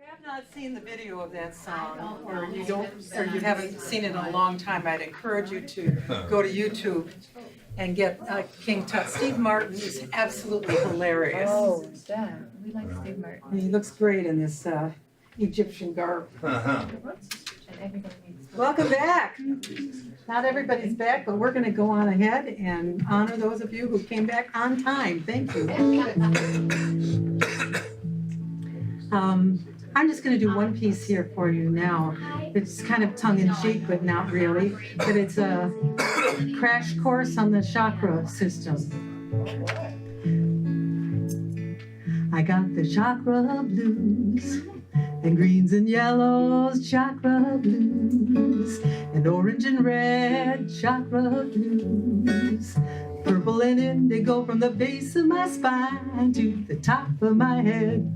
have not seen the video of that song, or you haven't seen it in a long time, I'd encourage you to go to YouTube and get King Tut. Steve Martin is absolutely hilarious. Oh, yeah. We like Steve Martin. He looks great in this Egyptian garb. Welcome back. Not everybody's back, but we're going to go on ahead and honor those of you who came back on time. Thank you. I'm just going to do one piece here for you now. It's kind of tongue-in-cheek, but not really. But it's a crash course on the chakra system. I got the chakra blues, and greens and yellows chakra blues, and orange and red chakra blues, purple and indigo from the base of my spine to the top of my head.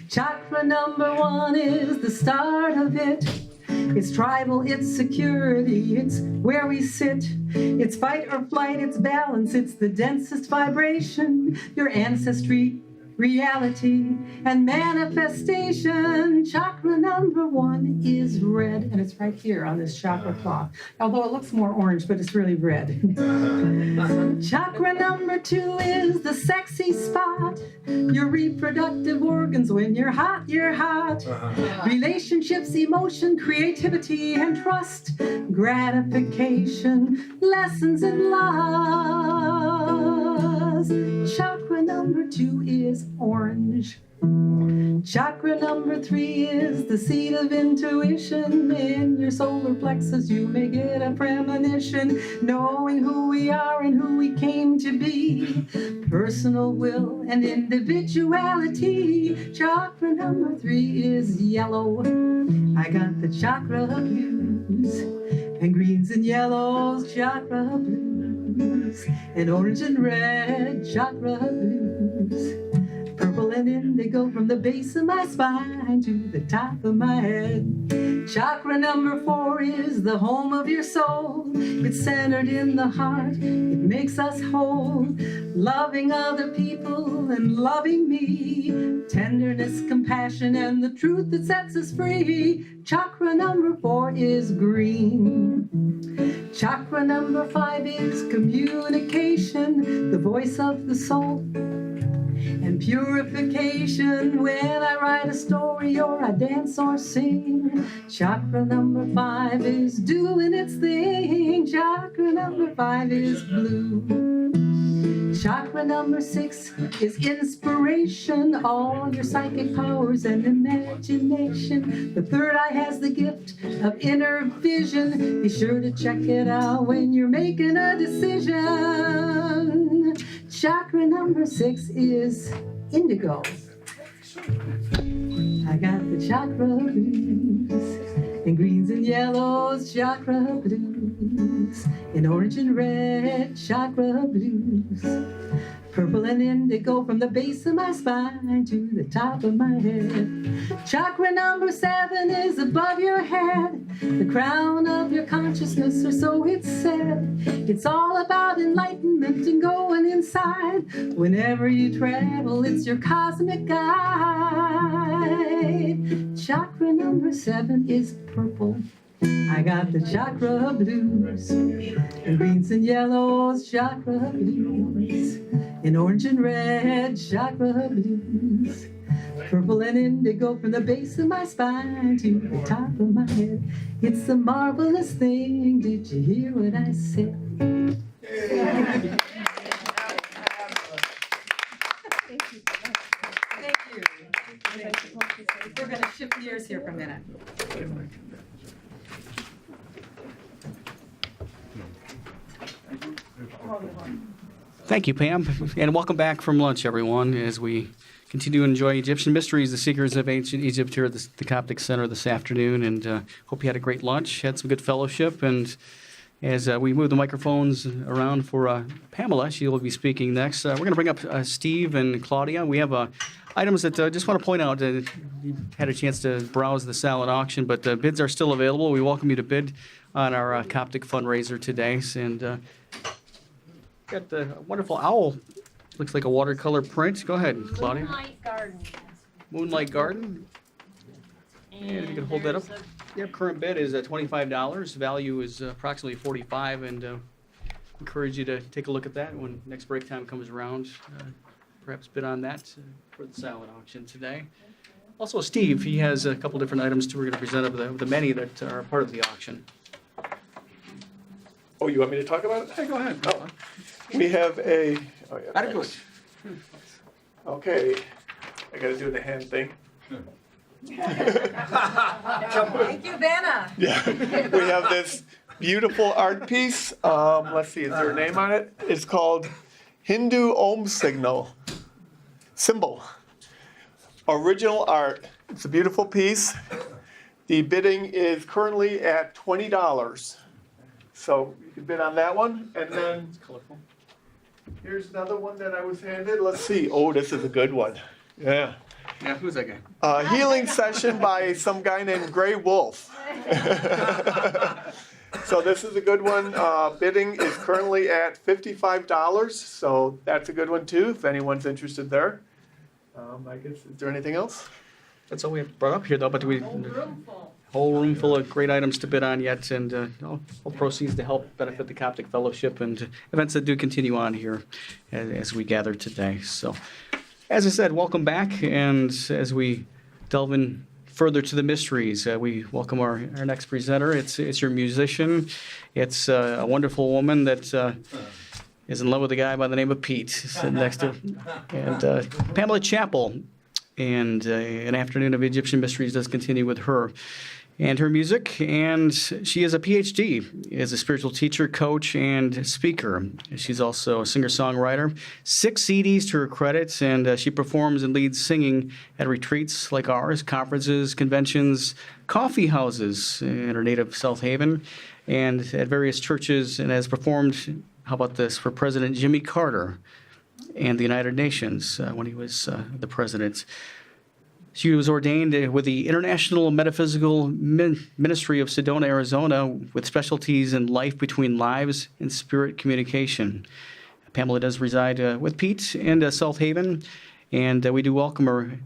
Chakra number 1 is the start of it. It's tribal, it's security, it's where we sit. It's fight or flight, it's balance, it's the densest vibration. Your ancestry, reality, and manifestation. Chakra number 1 is red, and it's right here on this chakra cloth. Although it looks more orange, but it's really red. Chakra number 2 is the sexy spot. Your reproductive organs, when you're hot, you're hot. Relationships, emotion, creativity, and trust. Gratification, lessons in laws. Chakra number 2 is orange. Chakra number 3 is the seat of intuition. In your solar plexus you may get a premonition, knowing who we are and who we came to be. Personal will and individuality. Chakra number 3 is yellow. I got the chakra blues, and greens and yellows chakra blues, and orange and red chakra blues, purple and indigo from the base of my spine to the top of my head. Chakra number 4 is the home of your soul. It's centered in the heart. It makes us whole. Loving other people and loving me. Tenderness, compassion, and the truth that sets us free. Chakra number 4 is green. Chakra number 5 is communication, the voice of the soul. And purification, when I write a story or I dance or sing. Chakra number 5 is doing its thing. Chakra number 5 is blue. Chakra number 6 is inspiration, all your psychic powers and imagination. The third eye has the gift of inner vision. Be sure to check it out when you're making a decision. Chakra number 6 is indigo. I got the chakra blues, and greens and yellows chakra blues, and orange and red chakra blues, purple and indigo from the base of my spine to the top of my head. Chakra number 7 is above your head, the crown of your consciousness, or so it's said. It's all about enlightenment and going inside. Whenever you travel, it's your cosmic guide. Chakra number 7 is purple. I got the chakra blues, and greens and yellows chakra blues, and orange and red chakra blues, purple and indigo from the base of my spine to the top of my head. It's a marvelous thing. Did you hear what I said? Thank you. We're going to shift gears here for a minute. Thank you, Pam, and welcome back from lunch, everyone, as we continue to enjoy Egyptian mysteries, the secrets of ancient Egypt here at the Coptic Center this afternoon, and hope you had a great lunch, had some good fellowship, and as we move the microphones around for Pamela, she will be speaking next. We're going to bring up Steve and Claudia. We have items that I just want to point out. You had a chance to browse the silent auction, but bids are still available. We welcome you to bid on our Coptic fundraiser today, and got the wonderful owl. Looks like a watercolor print. Go ahead, Claudia. Moonlight Garden. Moonlight Garden. And if you can hold that up. Yep, current bid is $25. Value is approximately $45, and encourage you to take a look at that when next break time comes around. Perhaps bid on that for the silent auction today. Also, Steve, he has a couple different items we're going to present of the many that are part of the auction. Oh, you want me to talk about it? Hey, go ahead. Oh, we have a. Oh, yeah, Adequate. Okay, I got to do the hand thing. Thank you, Vanna. Yeah, we have this beautiful art piece. Let's see, is there a name on it? It's called Hindu Om Symbol. Original art. It's a beautiful piece. The bidding is currently at $20. So you can bid on that one. And then It's colorful. here's another one that I was handed. Let's see. Oh, this is a good one. Yeah. Yeah, who's that guy? Healing session by some guy named Gray Wolf. So this is a good one. Bidding is currently at $55, so that's a good one too, if anyone's interested there. I guess, is there anything else? That's all we have brought up here, though, but we. Whole room full of great items to bid on yet, and all proceeds to help benefit the Coptic Fellowship and events that do continue on here as we gather today. So, as I said, welcome back, and as we delve in further to the mysteries, we welcome our next presenter. It's your musician. It's a wonderful woman that is in love with a guy by the name of Pete, sitting next to her, and Pamela Chappell. And an afternoon of Egyptian mysteries does continue with her and her music. And she is a PhD, is a spiritual teacher, coach, and speaker. She's also a singer-songwriter. 6 CDs to her credit, and she performs and leads singing at retreats like ours, conferences, conventions, coffee houses in her native South Haven, and at various churches, and has performed, how about this, for President Jimmy Carter and the United Nations when he was the president. She was ordained with the International Metaphysical Ministry of Sedona, Arizona, with specialties in life between lives and spirit communication. Pamela does reside with Pete in South Haven, and we do welcome her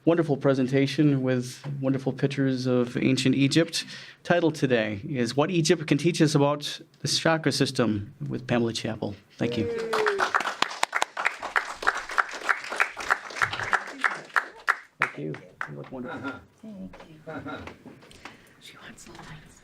wonderful presentation with wonderful pictures of ancient Egypt. Title today is What Egypt Can Teach Us About the Chakra System with Pamela Chappell. Thank you. Thank you. You look wonderful. Thank you. She wants the lights.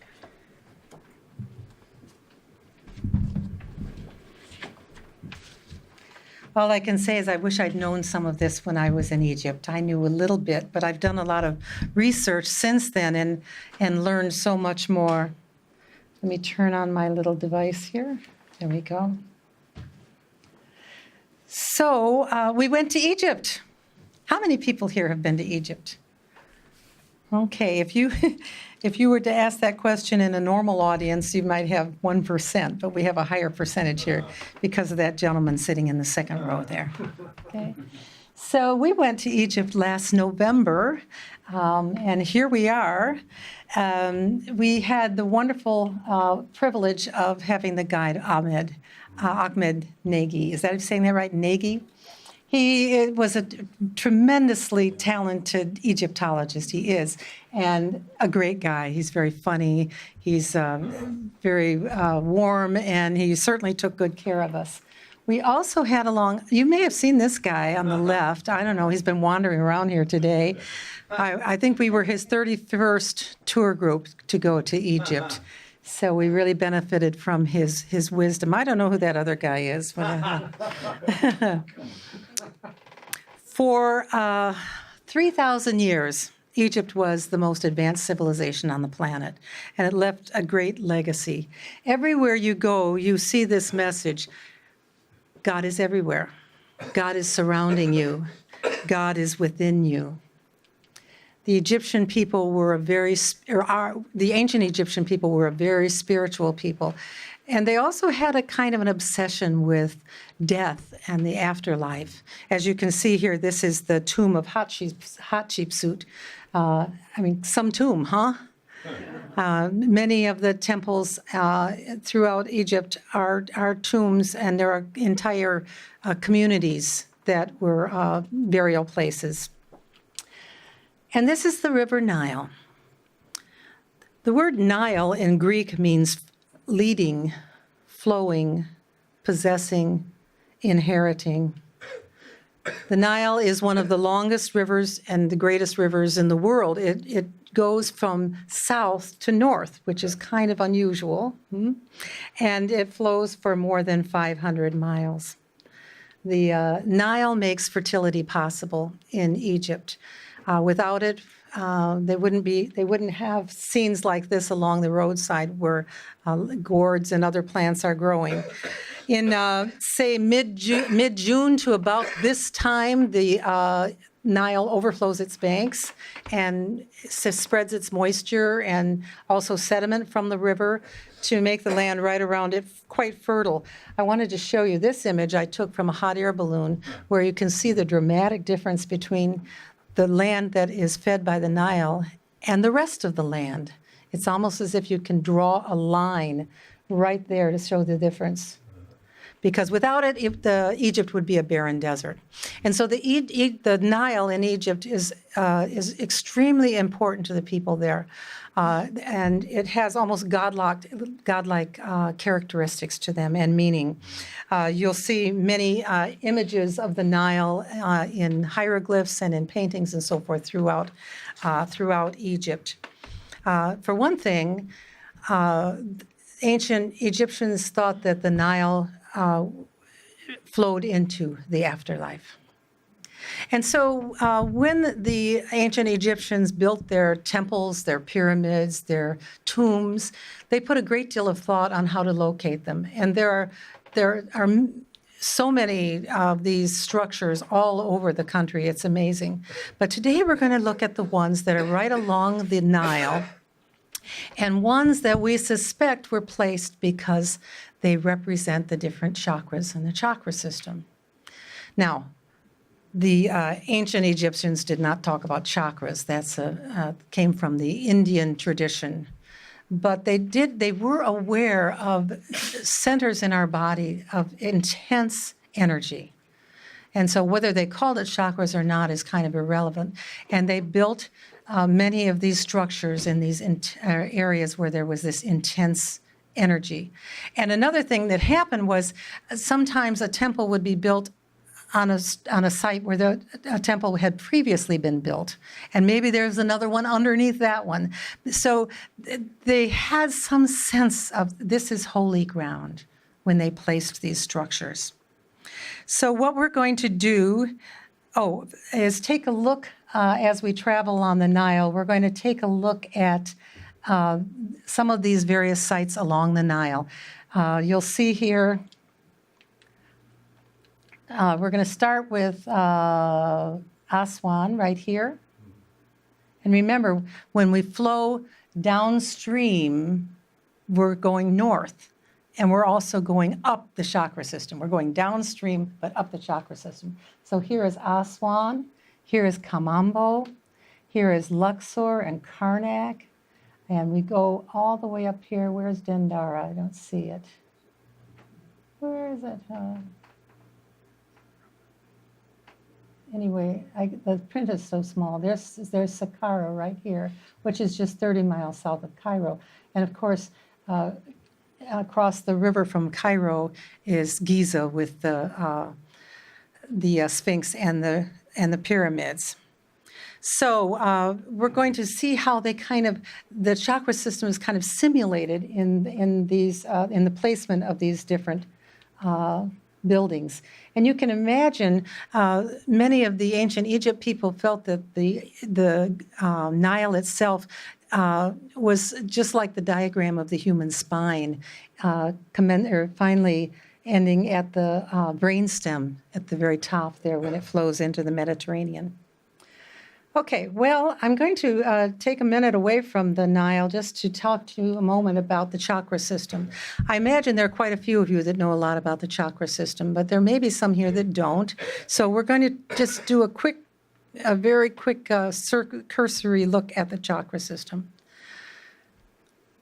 All I can say is I wish I'd known some of this when I was in Egypt. I knew a little bit, but I've done a lot of research since then and learned so much more. Let me turn on my little device here. There we go. So we went to Egypt. How many people here have been to Egypt? Okay, if you were to ask that question in a normal audience, you might have 1%, but we have a higher percentage here because of that gentleman sitting in the second row there. Okay, so we went to Egypt last November, and here we are. We had the wonderful privilege of having the guide Ahmed Nagy. Is that saying that right? Nagy? He was a tremendously talented Egyptologist, he is, and a great guy. He's very funny, he's very warm, and he certainly took good care of us. We also had along, you may have seen this guy on the left, I don't know, he's been wandering around here today. I think we were his 31st tour group to go to Egypt. So we really benefited from his wisdom. I don't know who that other guy is. But, for 3,000 years, Egypt was the most advanced civilization on the planet, and it left a great legacy. Everywhere you go, you see this message: God is everywhere. God is surrounding you. God is within you. The Egyptian people were the ancient Egyptian people were a very spiritual people. And they also had a kind of an obsession with death and the afterlife. As you can see here, this is the tomb of Hatshepsut. Some tomb, huh? Many of the temples throughout Egypt are tombs, and there are entire communities that were burial places. And this is the River Nile. The word Nile in Greek means leading, flowing, possessing, inheriting. The Nile is one of the longest rivers and the greatest rivers in the world. It goes from south to north, which is kind of unusual, and it flows for more than 500 miles. The Nile makes fertility possible in Egypt. Without it, they wouldn't have scenes like this along the roadside where gourds and other plants are growing. In, say, mid-June to about this time, the Nile overflows its banks and spreads its moisture and also sediment from the river to make the land right around it quite fertile. I wanted to show you this image I took from a hot air balloon where you can see the dramatic difference between the land that is fed by the Nile and the rest of the land. It's almost as if you can draw a line right there to show the difference. Because without it, Egypt would be a barren desert. And so the Nile in Egypt is extremely important to the people there. And it has almost godlike characteristics to them and meaning. You'll see many images of the Nile in hieroglyphs and in paintings and so forth throughout Egypt. For one thing, ancient Egyptians thought that the Nile flowed into the afterlife. And so when the ancient Egyptians built their temples, their pyramids, their tombs, they put a great deal of thought on how to locate them. And there are so many of these structures all over the country. It's amazing. But today we're going to look at the ones that are right along the Nile and ones that we suspect were placed because they represent the different chakras in the chakra system. Now, the ancient Egyptians did not talk about chakras. That's came from the Indian tradition. But they were aware of centers in our body of intense energy. And so whether they called it chakras or not is kind of irrelevant. And they built many of these structures in these areas where there was this intense energy. And another thing that happened was sometimes a temple would be built on a site where a temple had previously been built. And maybe there's another one underneath that one. So they had some sense of this is holy ground when they placed these structures. So what we're going to do, is take a look as we travel on the Nile. We're going to take a look at some of these various sites along the Nile. You'll see here, we're going to start with Aswan right here. And remember, when we flow downstream, we're going north. And we're also going up the chakra system. We're going downstream, but up the chakra system. So here is Aswan, here is Kamambo, here is Luxor and Karnak. And we go all the way up here. Where's Dendara? I don't see it. Where is it? Anyway, the print is so small. There's Saqqara right here, which is just 30 miles south of Cairo. And of course, across the river from Cairo is Giza with the Sphinx and the pyramids. So we're going to see how the chakra system is kind of simulated in the placement of these different buildings. And you can imagine many of the ancient Egypt people felt that the Nile itself was just like the diagram of the human spine, finally ending at the brainstem at the very top there when it flows into the Mediterranean. Okay, well, I'm going to take a minute away from the Nile just to talk to you a moment about the chakra system. I imagine there are quite a few of you that know a lot about the chakra system, but there may be some here that don't. So we're going to just do a very quick cursory look at the chakra system.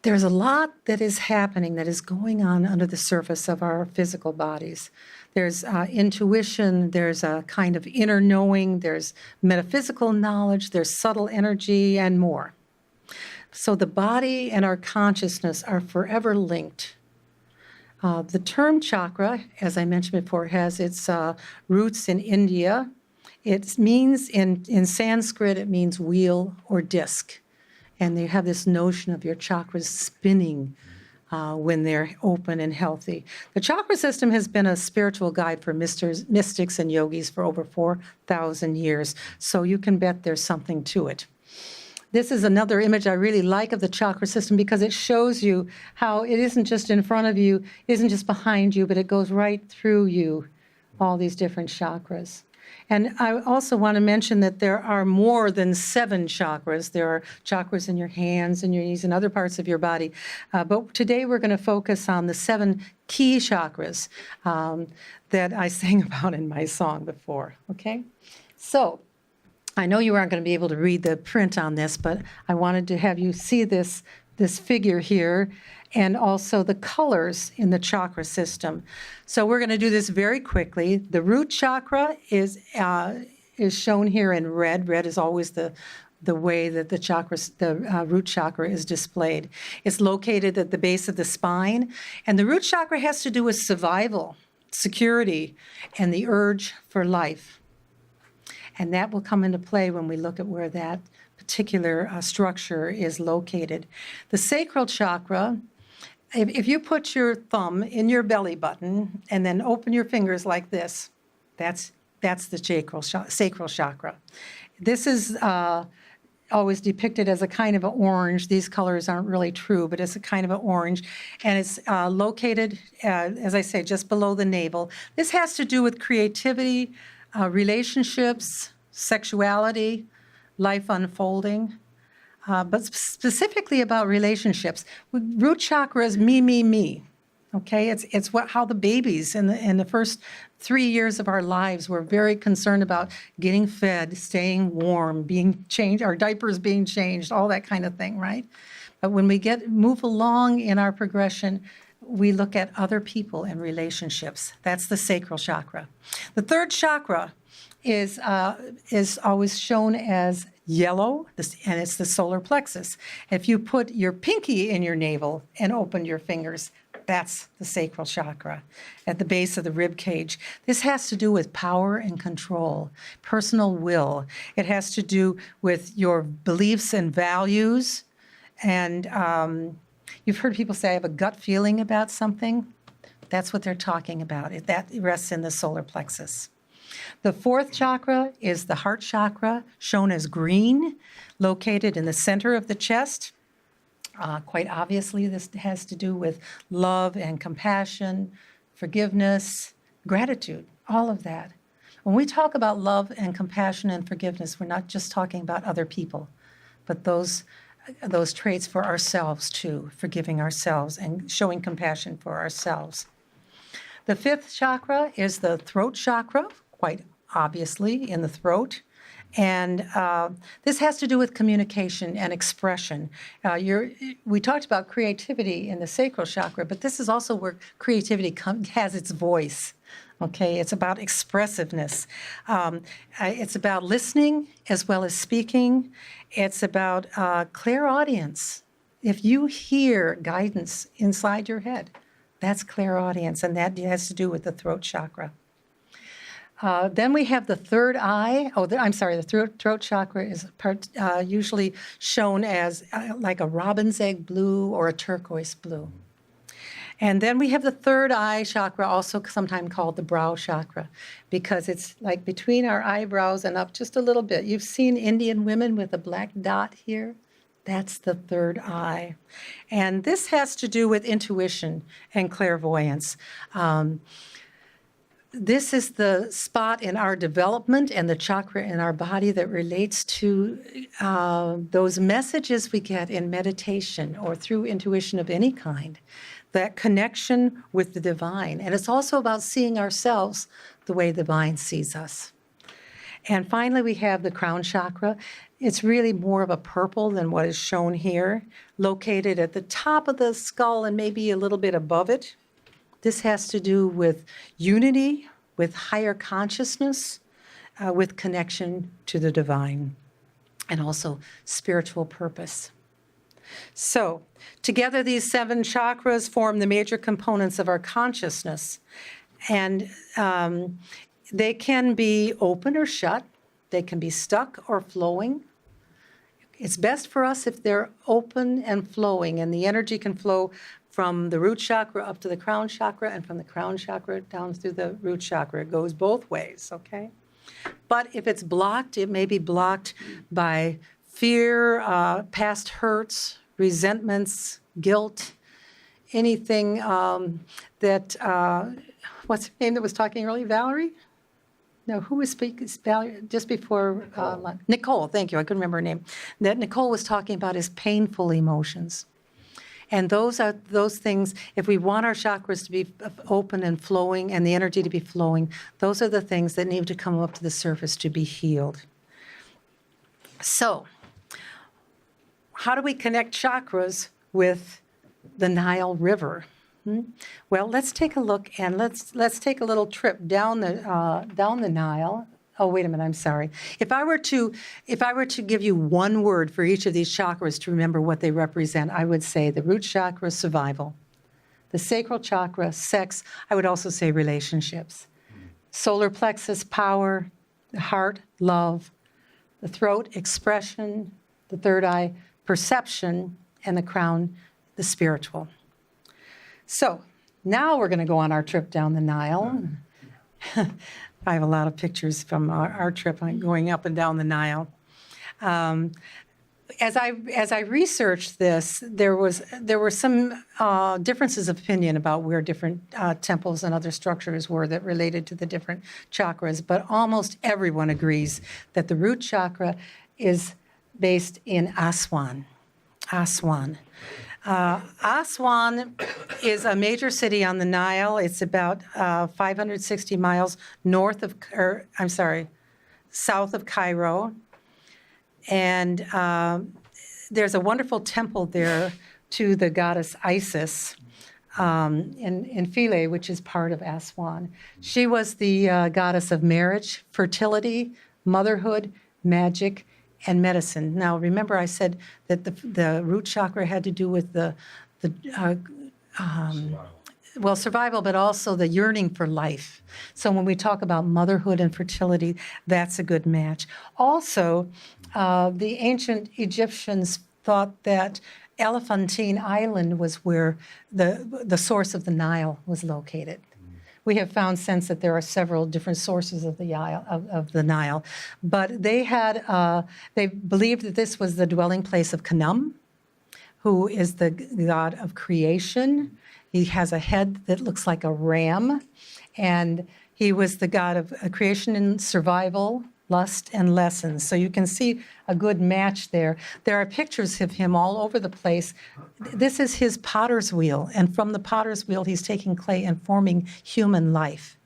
There's a lot that is happening, that is going on under the surface of our physical bodies. There's intuition, there's a kind of inner knowing, there's metaphysical knowledge, there's subtle energy, and more. So the body and our consciousness are forever linked. The term chakra, as I mentioned before, has its roots in India. It means, in Sanskrit, it means wheel or disc. And they have this notion of your chakras spinning when they're open and healthy. The chakra system has been a spiritual guide for mystics and yogis for over 4,000 years, so you can bet there's something to it. This is another image I really like of the chakra system because it shows you how it isn't just in front of you, it isn't just behind you, but it goes right through you, all these different chakras. And I also want to mention that there are more than 7 chakras. There are chakras in your hands and your knees and other parts of your body. But today we're going to focus on the 7 key chakras that I sang about in my song before, okay? So I know you aren't going to be able to read the print on this, but I wanted to have you see this figure here and also the colors in the chakra system. So we're going to do this very quickly. The root chakra is shown here in red. Red is always the way that the root chakra is displayed. It's located at the base of the spine, and the root chakra has to do with survival, security, and the urge for life. And that will come into play when we look at where that particular structure is located. The sacral chakra, if you put your thumb in your belly button and then open your fingers like this, that's the sacral chakra. This is always depicted as a kind of an orange. These colors aren't really true, but it's a kind of an orange. And it's located, as I say, just below the navel. This has to do with creativity, relationships, sexuality, life unfolding, but specifically about relationships. Root chakra is me, me, me. Okay, it's how the babies in the first 3 years of our lives were very concerned about getting fed, staying warm, being changed, our diapers being changed, all that kind of thing, right? But when we move along in our progression, we look at other people and relationships. That's the sacral chakra. The third chakra is always shown as yellow, and it's the solar plexus. If you put your pinky in your navel and open your fingers, that's the sacral chakra at the base of the rib cage. This has to do with power and control, personal will. It has to do with your beliefs and values. And you've heard people say, I have a gut feeling about something. That's what they're talking about. That rests in the solar plexus. The fourth chakra is the heart chakra, shown as green, located in the center of the chest. Quite obviously, this has to do with love and compassion, forgiveness, gratitude, all of that. When we talk about love and compassion and forgiveness, we're not just talking about other people, but those traits for ourselves too, forgiving ourselves and showing compassion for ourselves. The fifth chakra is the throat chakra, quite obviously in the throat. And this has to do with communication and expression. We talked about creativity in the sacral chakra, but this is also where creativity has its voice. Okay, it's about expressiveness. It's about listening as well as speaking. It's about clairaudience. If you hear guidance inside your head, that's clairaudience, and that has to do with the throat chakra. Then we have the third eye. The throat chakra is usually shown as like a robin's egg blue or a turquoise blue. And then we have the third eye chakra, also sometimes called the brow chakra, because it's like between our eyebrows and up just a little bit. You've seen Indian women with a black dot here? That's the third eye. And this has to do with intuition and clairvoyance. This is the spot in our development and the chakra in our body that relates to those messages we get in meditation or through intuition of any kind, that connection with the divine. And it's also about seeing ourselves the way the divine sees us. And finally, we have the crown chakra. It's really more of a purple than what is shown here, located at the top of the skull and maybe a little bit above it. This has to do with unity, with higher consciousness, with connection to the divine, and also spiritual purpose. So, together these 7 chakras form the major components of our consciousness. And they can be open or shut. They can be stuck or flowing. It's best for us if they're open and flowing, and the energy can flow from the root chakra up to the crown chakra and from the crown chakra down through the root chakra. It goes both ways, okay? But if it's blocked, it may be blocked by fear, past hurts, resentments, guilt, anything that, what's her name that was talking earlier, Valerie? No, who was speaking, Valerie, just before, Nicole, thank you, I couldn't remember her name. That Nicole was talking about is painful emotions. And those are those things, if we want our chakras to be open and flowing and the energy to be flowing, those are the things that need to come up to the surface to be healed. So, how do we connect chakras with the Nile River? Well, let's take a look and let's take a little trip down the Nile. Oh, wait a minute, I'm sorry. If I were to give you one word for each of these chakras to remember what they represent, I would say the root chakra, survival. The sacral chakra, sex. I would also say relationships. Solar plexus, power. The heart, love. The throat, expression. The third eye, perception. And the crown, the spiritual. So now we're going to go on our trip down the Nile. I have a lot of pictures from our trip going up and down the Nile. As I researched this, there were some differences of opinion about where different temples and other structures were that related to the different chakras, but almost everyone agrees that the root chakra is based in Aswan. Aswan. Aswan is a major city on the Nile. It's about 560 miles south of Cairo. And there's a wonderful temple there to the goddess Isis in Philae, which is part of Aswan. She was the goddess of marriage, fertility, motherhood, magic, and medicine. Now, remember I said that the root chakra had to do with survival, but also the yearning for life. So when we talk about motherhood and fertility, that's a good match. Also, the ancient Egyptians thought that Elephantine Island was where the source of the Nile was located. We have found since that there are several different sources of the Nile, but they believed that this was the dwelling place of Khnum, who is the god of creation. He has a head that looks like a ram, and he was the god of creation and survival, lust, and lessons. So you can see a good match there. There are pictures of him all over the place. This is his potter's wheel, and from the potter's wheel, he's taking clay and forming human life.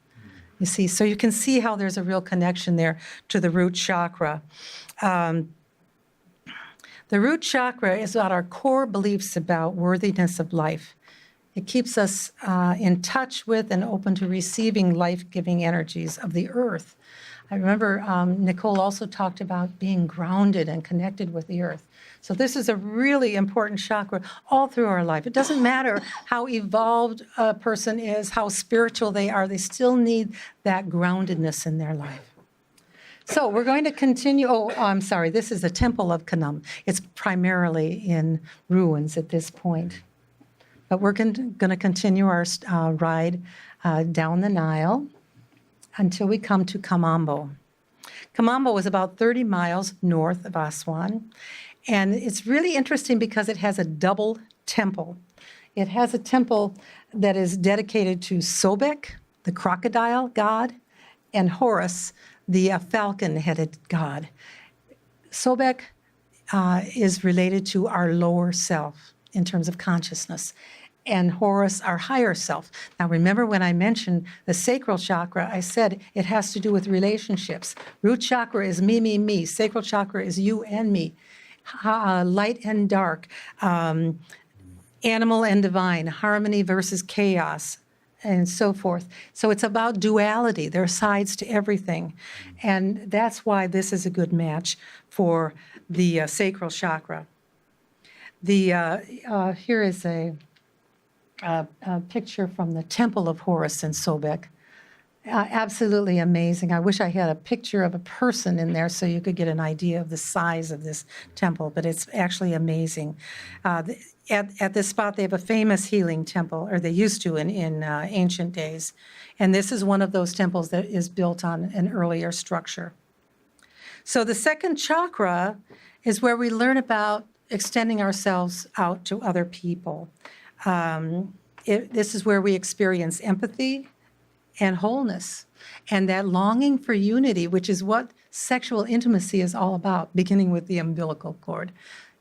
You see, so you can see how there's a real connection there to the root chakra. The root chakra is about our core beliefs about worthiness of life. It keeps us in touch with and open to receiving life-giving energies of the earth. I remember Nicole also talked about being grounded and connected with the earth. So this is a really important chakra all through our life. It doesn't matter how evolved a person is, how spiritual they are, they still need that groundedness in their life. So we're going to continue. I'm sorry, this is the Temple of Khnum. It's primarily in ruins at this point. But we're going to continue our ride down the Nile until we come to Kamambo. Kamambo is about 30 miles north of Aswan, and it's really interesting because it has a double temple. It has a temple that is dedicated to Sobek, the crocodile god, and Horus, the falcon-headed god. Sobek is related to our lower self in terms of consciousness, and Horus, our higher self. Now, remember when I mentioned the sacral chakra, I said it has to do with relationships. Root chakra is me, me, me. Sacral chakra is you and me. Light and dark. Animal and divine. Harmony versus chaos, and so forth. So it's about duality. There are sides to everything. And that's why this is a good match for the sacral chakra. Here is a picture from the Temple of Horus in Sobek. Absolutely amazing. I wish I had a picture of a person in there so you could get an idea of the size of this temple, but it's actually amazing. At this spot, they have a famous healing temple, or they used to in ancient days. And this is one of those temples that is built on an earlier structure. So the second chakra is where we learn about extending ourselves out to other people. This is where we experience empathy and wholeness, and that longing for unity, which is what sexual intimacy is all about, beginning with the umbilical cord,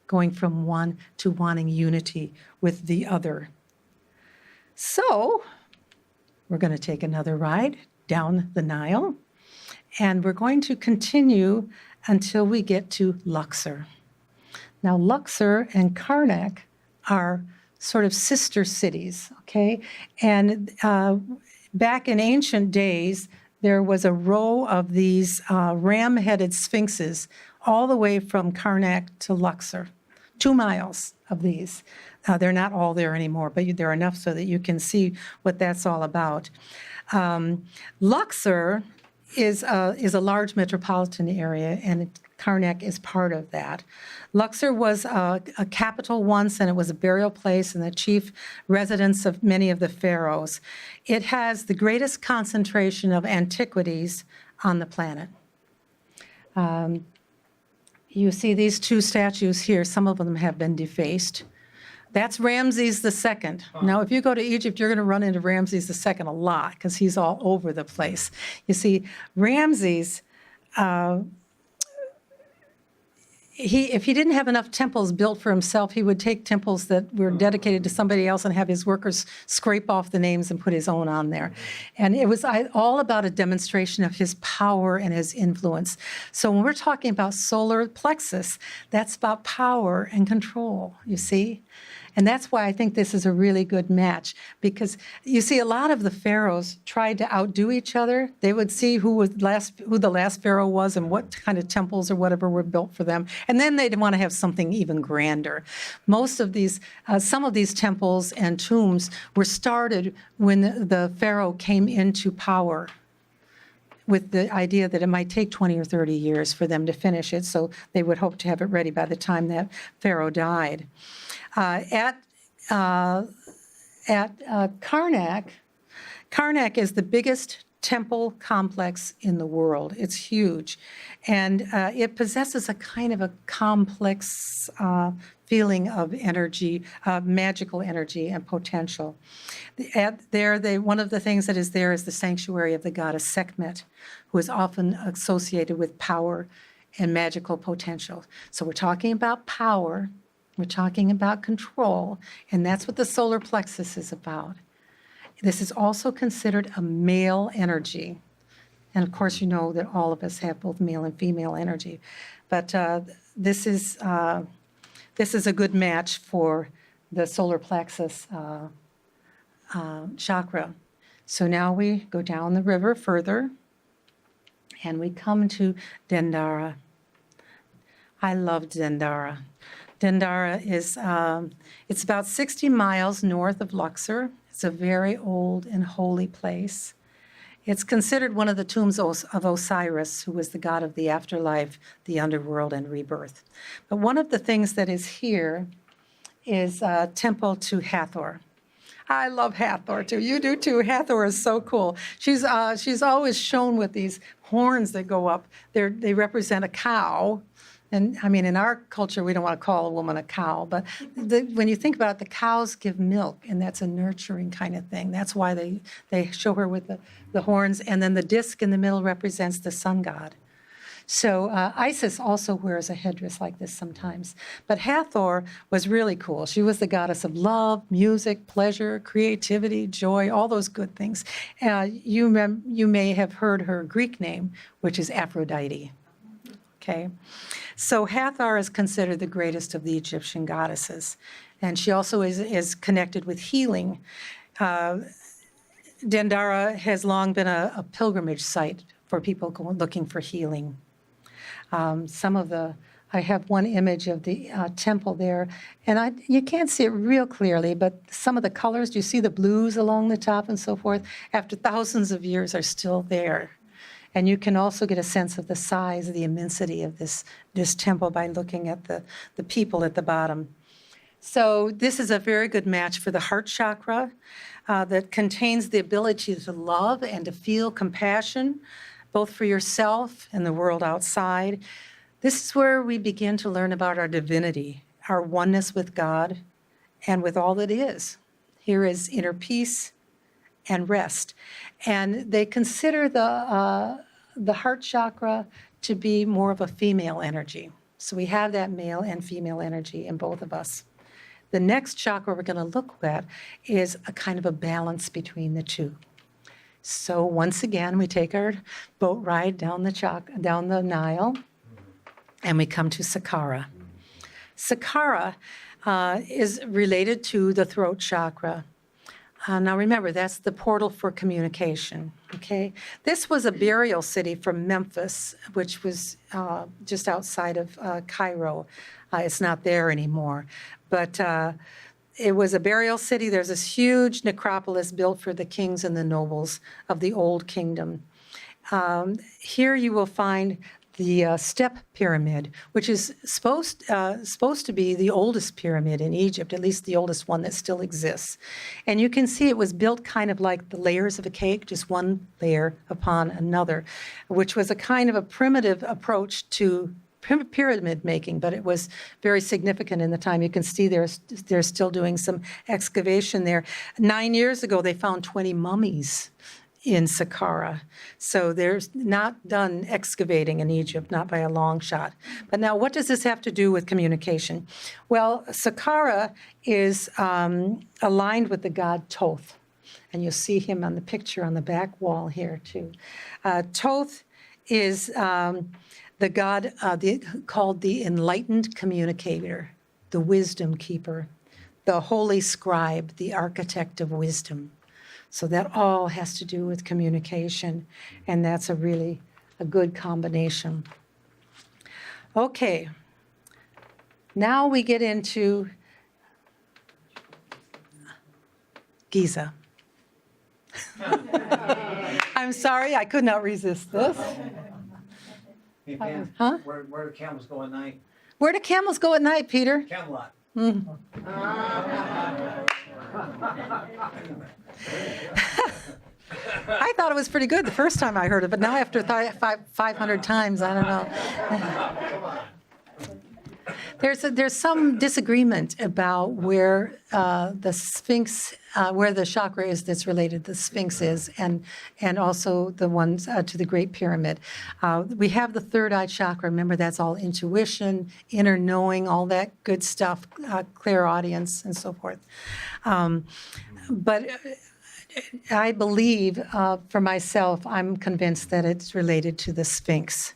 going from one to wanting unity with the other. So we're going to take another ride down the Nile, and we're going to continue until we get to Luxor. Now, Luxor and Karnak are sort of sister cities, okay? And back in ancient days, there was a row of these ram-headed sphinxes all the way from Karnak to Luxor, 2 miles of these. They're not all there anymore, but there are enough so that you can see what that's all about. Luxor is a large metropolitan area, and Karnak is part of that. Luxor was a capital once, and it was a burial place and the chief residence of many of the pharaohs. It has the greatest concentration of antiquities on the planet. You see these 2 statues here. Some of them have been defaced. That's Ramses II. Now, if you go to Egypt, you're going to run into Ramses II a lot because he's all over the place. You see, Ramses, if he didn't have enough temples built for himself, he would take temples that were dedicated to somebody else and have his workers scrape off the names and put his own on there. And it was all about a demonstration of his power and his influence. So when we're talking about solar plexus, that's about power and control, you see? And that's why I think this is a really good match, because you see a lot of the pharaohs tried to outdo each other. They would see who the last pharaoh was and what kind of temples or whatever were built for them. And then they'd want to have something even grander. Most of these, some of these temples and tombs were started when the pharaoh came into power, with the idea that it might take 20 or 30 years for them to finish it, so they would hope to have it ready by the time that pharaoh died. At Karnak, Karnak is the biggest temple complex in the world. It's huge, and it possesses a kind of a complex feeling of energy, magical energy and potential. One of the things that is there is the sanctuary of the goddess Sekhmet, who is often associated with power and magical potential. So we're talking about power, we're talking about control, and that's what the solar plexus is about. This is also considered a male energy. And of course, you know that all of us have both male and female energy. But this is a good match for the solar plexus chakra. So now we go down the river further, and we come to Dendara. I love Dendara. Dendara is, it's about 60 miles north of Luxor. It's a very old and holy place. It's considered one of the tombs of Osiris, who was the god of the afterlife, the underworld, and rebirth. But one of the things that is here is a temple to Hathor. I love Hathor, too. You do, too. Hathor is so cool. She's always shown with these horns that go up. They represent a cow. And I mean, in our culture, we don't want to call a woman a cow, but when you think about it, the cows give milk, and that's a nurturing kind of thing. That's why they show her with the horns, and then the disc in the middle represents the sun god. So Isis also wears a headdress like this sometimes. But Hathor was really cool. She was the goddess of love, music, pleasure, creativity, joy, all those good things. You may have heard her Greek name, which is Aphrodite. Okay. So Hathor is considered the greatest of the Egyptian goddesses, and she also is connected with healing. Dendara has long been a pilgrimage site for people looking for healing. Some of the I have one image of the temple there, and you can't see it real clearly, but some of the colors, do you see the blues along the top and so forth, after thousands of years are still there. And you can also get a sense of the size, the immensity of this temple by looking at the people at the bottom. So this is a very good match for the heart chakra that contains the ability to love and to feel compassion, both for yourself and the world outside. This is where we begin to learn about our divinity, our oneness with God and with all that is. Here is inner peace and rest. And they consider the heart chakra to be more of a female energy. So we have that male and female energy in both of us. The next chakra we're going to look at is a kind of a balance between the two. So once again, we take our boat ride down the Nile, and we come to Sakara. Sakara is related to the throat chakra. Now remember, that's the portal for communication, okay? This was a burial city from Memphis, which was just outside of Cairo. It's not there anymore. But it was a burial city. There's this huge necropolis built for the kings and the nobles of the Old Kingdom. Here you will find the step pyramid, which is supposed to be the oldest pyramid in Egypt, at least the oldest one that still exists. And you can see it was built kind of like the layers of a cake, just one layer upon another, which was a kind of a primitive approach to pyramid making, but it was very significant in the time. You can see they're still doing some excavation there. 9 years ago, they found 20 mummies in Saqqara. So there's not done excavating in Egypt, not by a long shot. But now what does this have to do with communication? Well, Saqqara is aligned with the god Thoth. And you'll see him on the picture on the back wall here too. Thoth is the god called the enlightened communicator, the wisdom keeper, the holy scribe, the architect of wisdom. So that all has to do with communication, and that's a good combination. Okay, now we get into Giza. I'm sorry, I could not resist this. Hey, Pam, Huh? where do camels go at night? Where do camels go at night, Peter? Camelot. I thought it was pretty good the first time I heard it, but now after 500 times, I don't know. There's some disagreement about where the Sphinx, where the chakra is that's related to the Sphinx is, and also the ones to the Great Pyramid. We have the third eye chakra. Remember, that's all intuition, inner knowing, all that good stuff, clairaudience, and so forth. But I believe, for myself, I'm convinced that it's related to the Sphinx.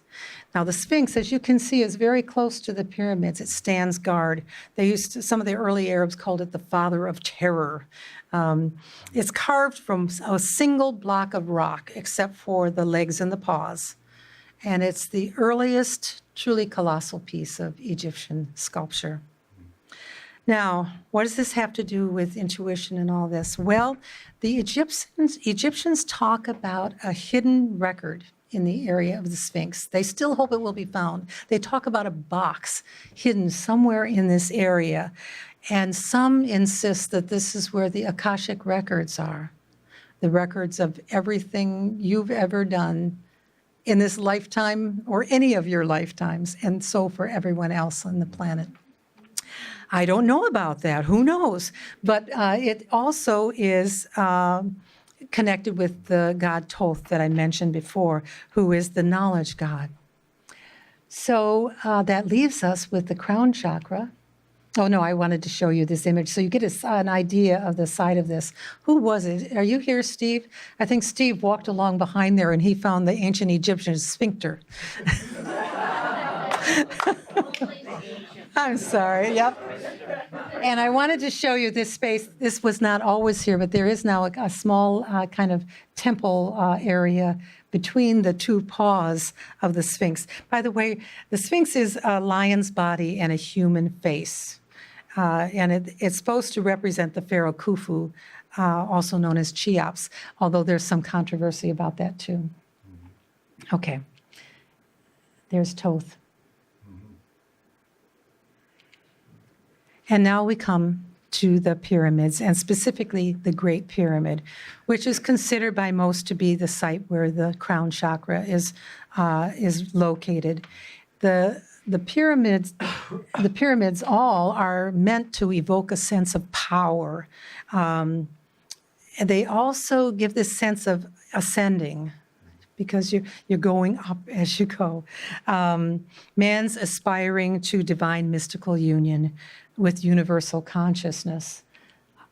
Now, the Sphinx, as you can see, is very close to the pyramids. It stands guard. Some of the early Arabs called it the father of terror. It's carved from a single block of rock, except for the legs and the paws. And it's the earliest truly colossal piece of Egyptian sculpture. Now, what does this have to do with intuition and all this? Well, the Egyptians talk about a hidden record in the area of the Sphinx. They still hope it will be found. They talk about a box hidden somewhere in this area. And some insist that this is where the Akashic records are, the records of everything you've ever done in this lifetime or any of your lifetimes, and so for everyone else on the planet. I don't know about that. Who knows? But it also is connected with the god Thoth that I mentioned before, who is the knowledge god. So that leaves us with the crown chakra. Oh, no, I wanted to show you this image so you get an idea of the side of this. Who was it? Are you here, Steve? I think Steve walked along behind there and he found the ancient Egyptian sphincter. I'm sorry, yep. And I wanted to show you this space. This was not always here, but there is now a small kind of temple area between the two paws of the Sphinx. By the way, the Sphinx is a lion's body and a human face. And it's supposed to represent the pharaoh Khufu, also known as Cheops, although there's some controversy about that too. Okay. There's Thoth. And now we come to the pyramids, and specifically the Great Pyramid, which is considered by most to be the site where the crown chakra is located. The pyramids all are meant to evoke a sense of power. And they also give this sense of ascending, because you're going up as you go. Man's aspiring to divine mystical union with universal consciousness.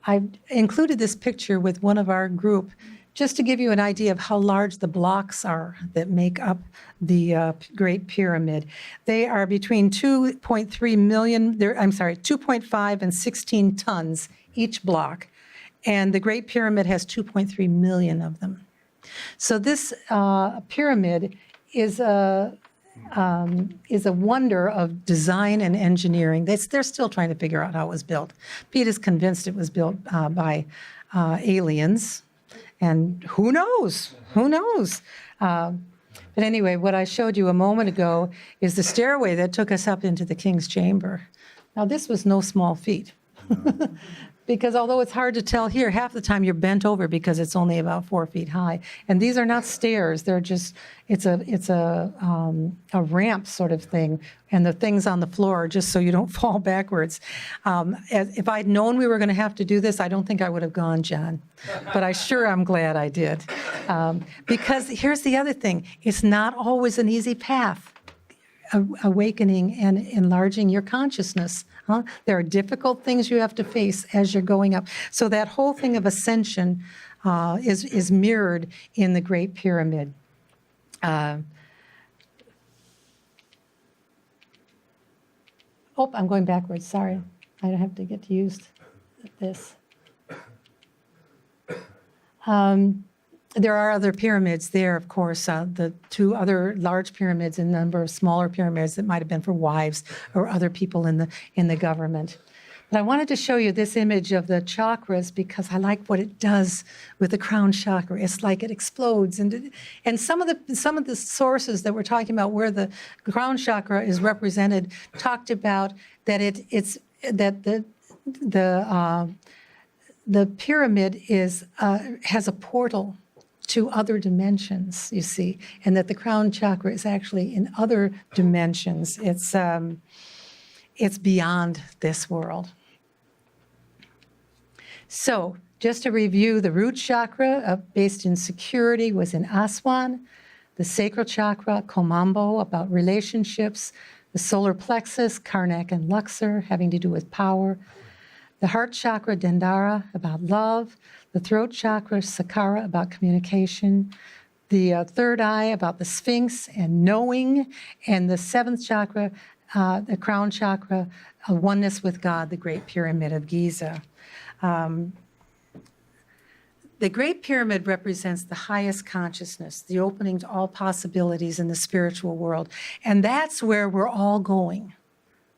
I've included this picture with one of our group just to give you an idea of how large the blocks are that make up the Great Pyramid. They are between 2.5 and 16 tons each block, and the Great Pyramid has 2.3 million of them. So this pyramid is a wonder of design and engineering. They're still trying to figure out how it was built. Pete is convinced it was built by aliens, and who knows? Who knows? But anyway, what I showed you a moment ago is the stairway that took us up into the king's chamber. Now, this was no small feat. Because although it's hard to tell here, half the time you're bent over because it's only about 4 feet high. And these are not stairs; they're just it's a ramp sort of thing, and the things on the floor are just so you don't fall backwards. If I'd known we were going to have to do this, I don't think I would have gone, John. But I'm glad I did, because here's the other thing: it's not always an easy path. Awakening and enlarging your consciousness. There are difficult things you have to face as you're going up. So that whole thing of ascension is mirrored in the Great Pyramid. I'm going backwards. Sorry. I don't have to get used to this. There are other pyramids there, of course, the 2 other large pyramids and a number of smaller pyramids that might have been for wives or other people in the government. But I wanted to show you this image of the chakras because I like what it does with the crown chakra. It's like it explodes. And some of the sources that we're talking about where the crown chakra is represented talked about that the pyramid has a portal to other dimensions, you see, and that the crown chakra is actually in other dimensions. It's beyond this world. So, just to review, the root chakra, based in security, was in Aswan. The sacral chakra, Komambo, about relationships. The solar plexus, Karnak and Luxor, having to do with power. The heart chakra, Dendara, about love. The throat chakra, Sakara, about communication. The third eye, about the Sphinx and knowing. And the 7th chakra, the crown chakra, a oneness with God, the Great Pyramid of Giza. The Great Pyramid represents the highest consciousness, the opening to all possibilities in the spiritual world. And that's where we're all going.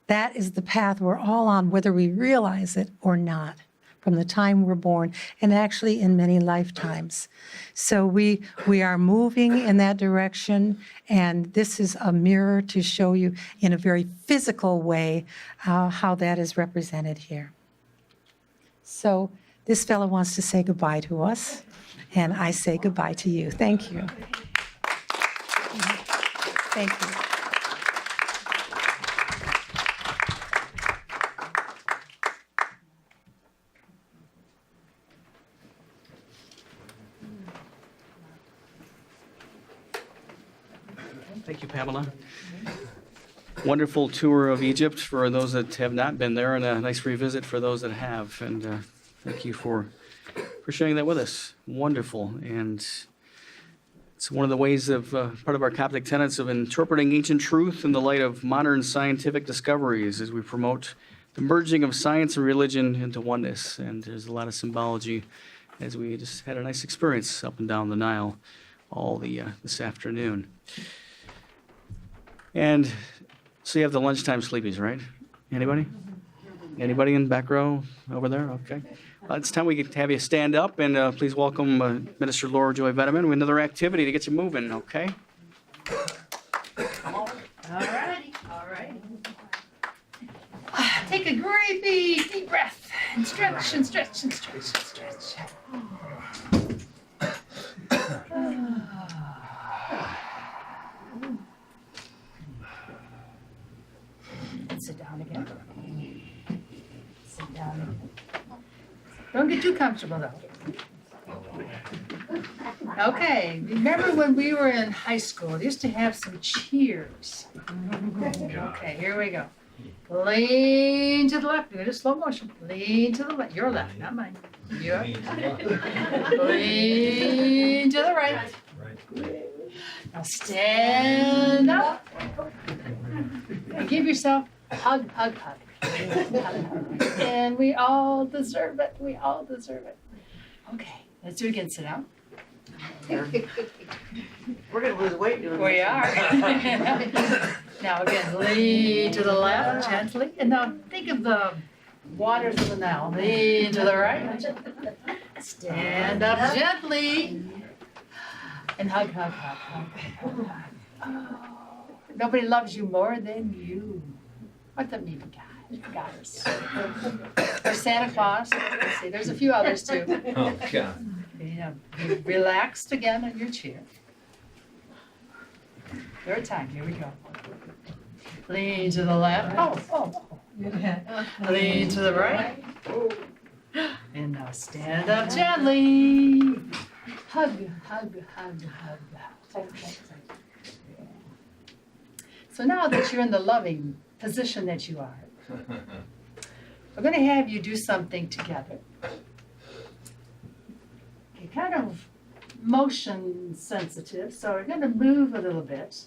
That is the path we're all on, whether we realize it or not, from the time we're born, and actually in many lifetimes. So we are moving in that direction, and this is a mirror to show you in a very physical way how that is represented here. So this fellow wants to say goodbye to us, and I say goodbye to you. Thank you. Thank you. Thank you, Pamela. Wonderful tour of Egypt for those that have not been there, and a nice revisit for those that have. And thank you for sharing that with us. Wonderful. And It's one of the ways of part of our Coptic tenets of interpreting ancient truth in the light of modern scientific discoveries as we promote the merging of science and religion into oneness. And there's a lot of symbology as we just had a nice experience up and down the Nile all this afternoon. And so you have the lunchtime sleepies, right? Anybody? Anybody in back row over there? Okay. It's time we get to have you stand up, and please welcome Minister Laura Joy Veneman with another activity to get you moving, okay? All righty. Take a great big deep breath and stretch and stretch and stretch and stretch. And sit down again. Sit down again. Don't get too comfortable though. Okay, remember when we were in high school, they used to have some cheers. Okay, here we go. Lean to the left, do it in slow motion. Lean to the left, your left, not mine. Your. Lean to the right. Now stand up. And give yourself a hug, hug, hug. And we all deserve it. We all deserve it. Okay, let's do it again. Sit down. We're gonna lose weight doing this. We are. Now again, lean to the left gently. And now think of the waters of the Nile. Lean to the right. Stand up gently. And hug, hug, hug, hug, hug, hug. Oh, nobody loves you more than you. What the mean God? Goddess. Or Santa Claus. Let's see, there's a few others too. Oh, God. Yeah, be relaxed again on your chair. Third time, here we go. Lean to the left. Oh. Lean to the right. And now stand up gently. Hug, hug, hug, hug. So now that you're in the loving position that you are, we're going to have you do something together. Okay, kind of motion sensitive, so we're going to move a little bit.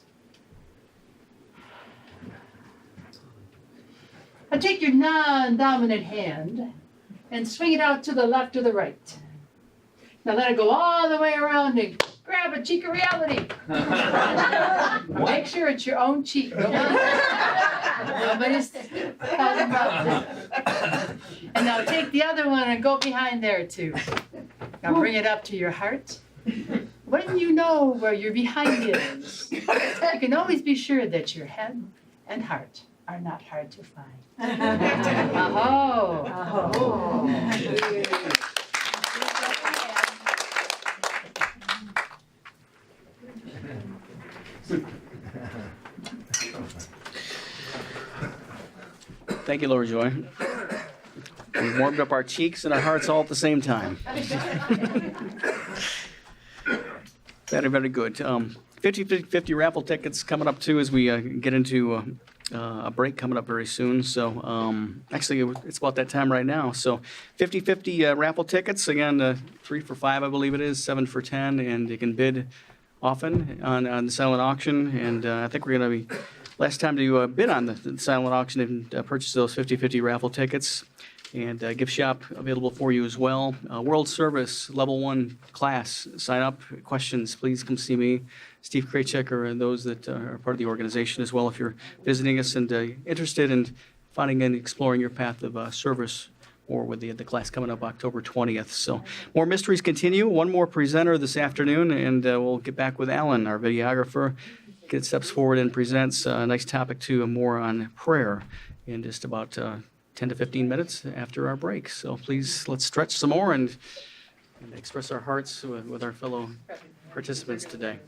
Now take your non-dominant hand and swing it out to the left or the right. Now let it go all the way around and grab a cheek of reality. Make sure it's your own cheek. Nobody's talking about that. And now take the other one and go behind there too. Now bring it up to your heart. When you know where your behind is, you can always be sure that your head and heart are not hard to find. Aho. Thank you, Laura Joy. We warmed up our cheeks and our hearts all at the same time. Very, very good. 50 raffle tickets coming up too as we get into a break coming up very soon. So actually, it's about that time right now. So 50 raffle tickets, again, 3 for $5, I believe it is, 7 for $10, and you can bid often on the silent auction. And I think we're going to be last time to bid on the silent auction and purchase those 50 raffle tickets. And gift shop available for you as well. World Service Level 1 class. Sign up. Questions, please come see me, Steve Kraychek, or those that are part of the organization as well if you're visiting us and interested in finding and exploring your path of service, or with the class coming up October 20th. So more mysteries continue. One more presenter this afternoon, and we'll get back with Alan, our videographer, get steps forward and presents a nice topic too, more on prayer in just about 10 to 15 minutes after our break. So please, let's stretch some more and express our hearts with our fellow participants today.